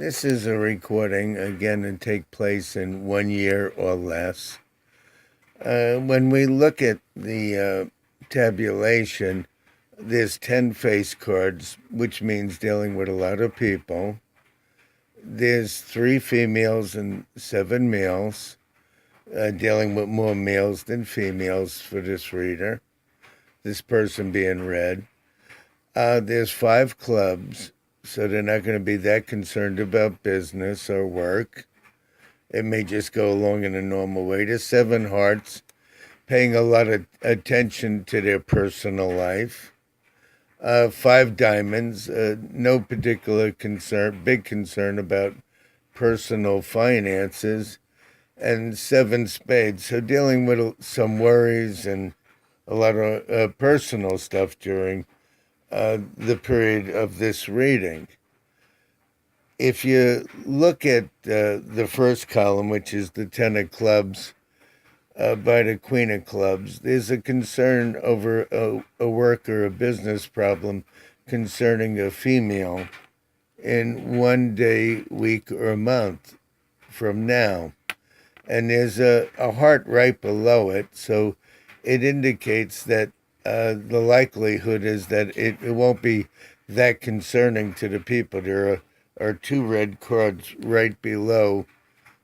This is a recording, again, to take place in 1 year or less. When we look at the tabulation, there's 10 face cards, which means dealing with a lot of people. There's 3 females and 7 males, dealing with more males than females for this reader, this person being read. There's 5 clubs, so they're not going to be that concerned about business or work. It may just go along in a normal way. There's 7 hearts, paying a lot of attention to their personal life. 5 diamonds, no particular big concern about personal finances. And 7 spades, so dealing with some worries and a lot of personal stuff during the period of this reading. If you look at the first column, which is the 10 of clubs by the Queen of clubs, there's a concern over a work or a business problem concerning a female in 1 day, week, or month from now. And there's a heart right below it, so it indicates that the likelihood is that it won't be that concerning to the people. There are 2 red cards right below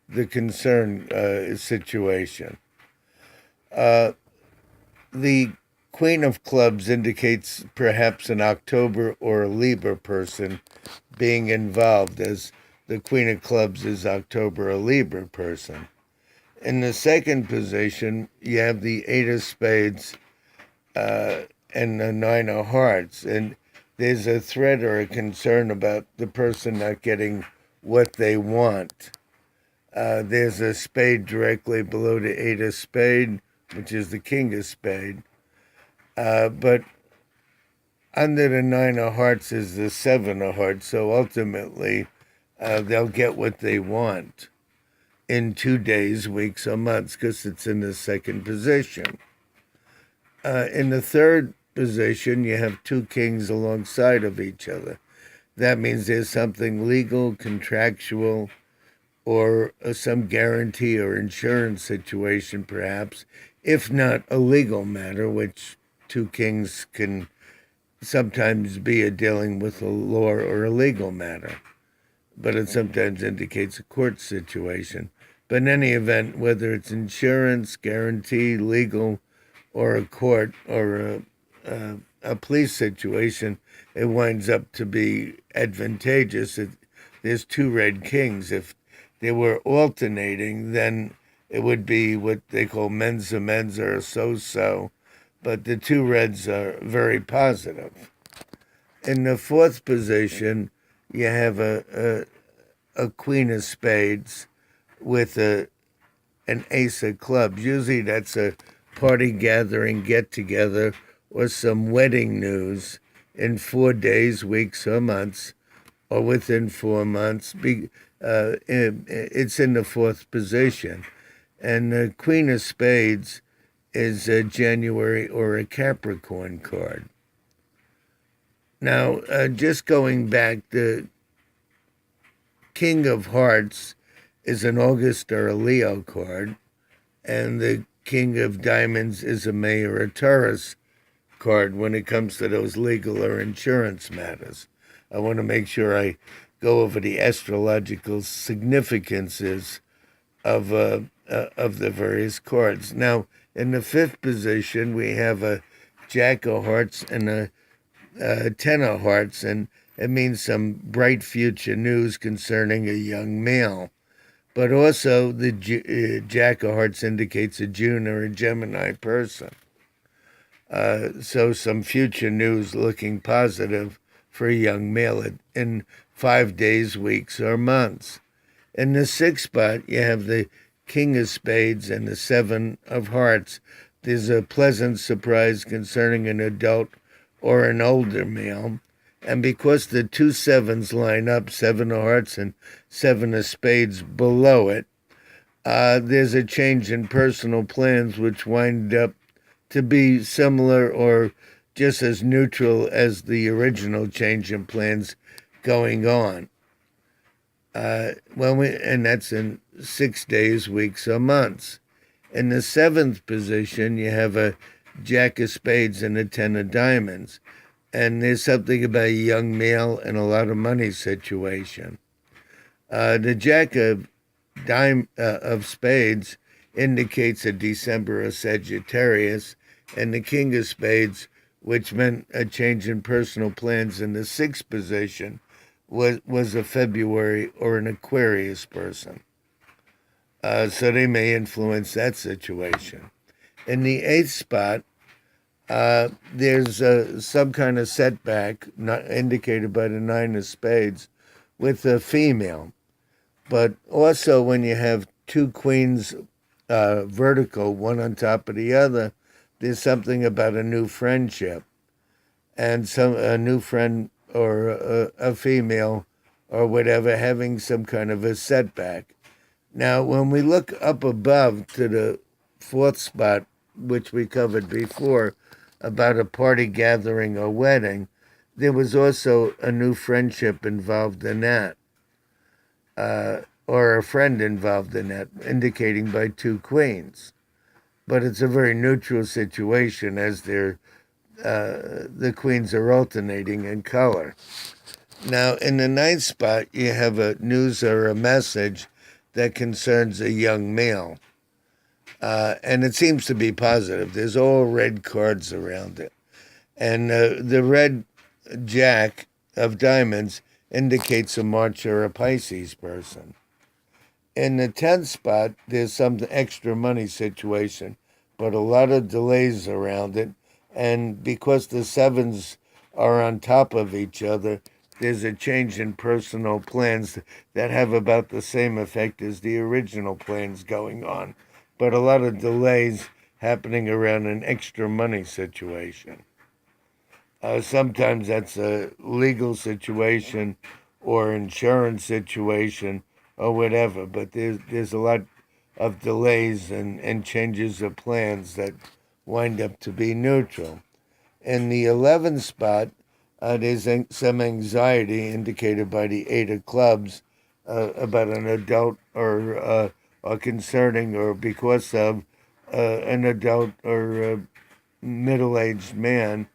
the concern situation. The Queen of clubs indicates perhaps an October or a Libra person being involved, as the Queen of clubs is October or Libra person. In the second position, you have the 8 of spades and the 9 of hearts. And there's a threat or a concern about the person not getting what they want. There's a spade directly below the 8 of spade, which is the king of spade. But under the 9 of hearts is the 7 of hearts. So ultimately, they'll get what they want in 2 days, weeks, or months, because it's in the second position. In the third position, you have 2 kings alongside of each other. That means there's something legal, contractual, or some guarantee or insurance situation, perhaps, if not a legal matter, which 2 kings can sometimes be dealing with a law or a legal matter. But it sometimes indicates a court situation. But in any event, whether it's insurance, guarantee, legal, or a court, or a police situation, it winds up to be advantageous. There's 2 red kings. If they were alternating, then it would be what they call mensa mensa or so-so. But the 2 reds are very positive. In the fourth position, you have a queen of spades with an ace of clubs. Usually that's a party gathering, get-together, or some wedding news in 4 days, weeks, or months, or within 4 months. It's in the fourth position. And the queen of spades is a January or a Capricorn card. Now, just going back, the king of hearts is an August or a Leo card, and the king of diamonds is a May or a Taurus card when it comes to those legal or insurance matters. I want to make sure I go over the astrological significances of the various cards. Now, in the fifth position, we have a Jack of hearts and a 10 of hearts, and it means some bright future news concerning a young male. But also, the Jack of hearts indicates a June or a Gemini person. So some future news looking positive for a young male in 5 days, weeks, or months. In the sixth spot, you have the king of spades and the 7 of hearts. There's a pleasant surprise concerning an adult or an older male. And because the 2 sevens line up, 7 of hearts and 7 of spades below it, there's a change in personal plans which wind up to be similar or just as neutral as the original change in plans going on. And that's in 6 days, weeks, or months. In the seventh position, you have a Jack of Spades and a Ten of Diamonds. And there's something about a young male and a lot of money situation. The Jack of Spades indicates a December of Sagittarius, and the King of Spades, which meant a change in personal plans in the sixth position, was a February or an Aquarius person. So they may influence that situation. In the eighth spot, there's some kind of setback, not indicated by the Nine of Spades, with a female. But also, when you have two queens vertical, one on top of the other, there's something about a new friendship, and a new friend or a female or whatever having some kind of a setback. Now, when we look up above to the fourth spot, which we covered before, about a party gathering or wedding, there was also a new friendship involved in that, or a friend involved in that, indicating by two queens. But it's a very neutral situation as the queens are alternating in color. Now, in the ninth spot, you have a news or a message that concerns a young male. And it seems to be positive. There's all red cards around it. And the red Jack of Diamonds indicates a March or a Pisces person. In the 10th spot, there's some extra money situation, but a lot of delays around it. And because the sevens are on top of each other, there's a change in personal plans that have about the same effect as the original plans going on, but a lot of delays happening around an extra money situation. Sometimes that's a legal situation or insurance situation or whatever, but there's a lot of delays and changes of plans that wind up to be neutral. In the 11th spot, there's some anxiety indicated by the Eight of Clubs about an adult or concerning or because of an adult or middle-aged man.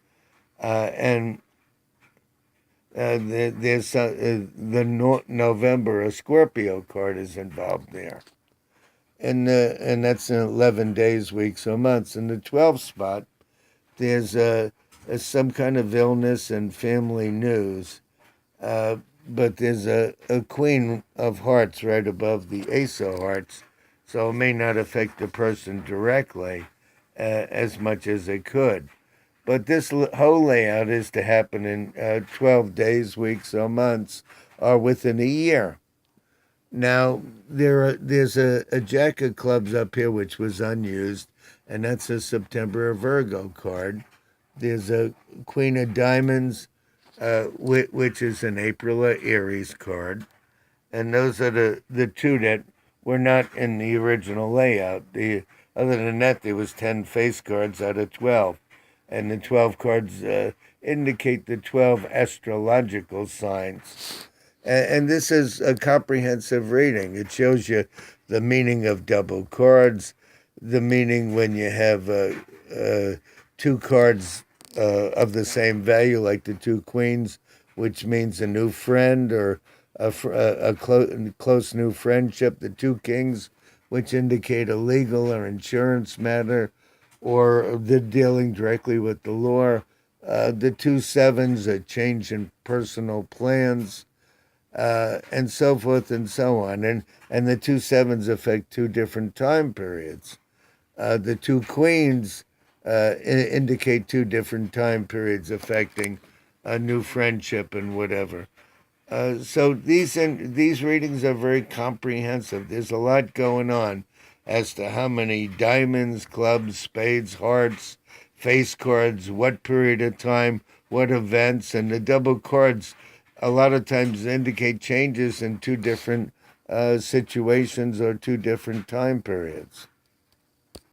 And there's November, a Scorpio card is involved there. And that's in 11 days, weeks, or months. In the 12th spot, there's some kind of illness and family news. But there's a Queen of Hearts right above the Ace of Hearts, so it may not affect the person directly as much as it could. But this whole layout is to happen in 12 days, weeks, or months, or within a year. Now, there's a Jack of Clubs up here which was unused, and that's a September Virgo card. There's a Queen of Diamonds, which is an April or Aries card. And those are the two that were not in the original layout. Other than that, there was 10 face cards out of 12. And the 12 cards indicate the 12 astrological signs. And this is a comprehensive reading. It shows you the meaning of double cards, the meaning when you have two cards of the same value, like the two queens, which means a new friend or a close new friendship. The two kings, which indicate a legal or insurance matter, or the dealing directly with the law. The two sevens, a change in personal plans, and so forth and so on. And the two sevens affect two different time periods. The two queens indicate two different time periods affecting a new friendship and whatever. So these readings are very comprehensive. There's a lot going on as to how many diamonds, clubs, spades, hearts, face cards, what period of time, what events, and the double cards a lot of times indicate changes in two different situations or two different time periods.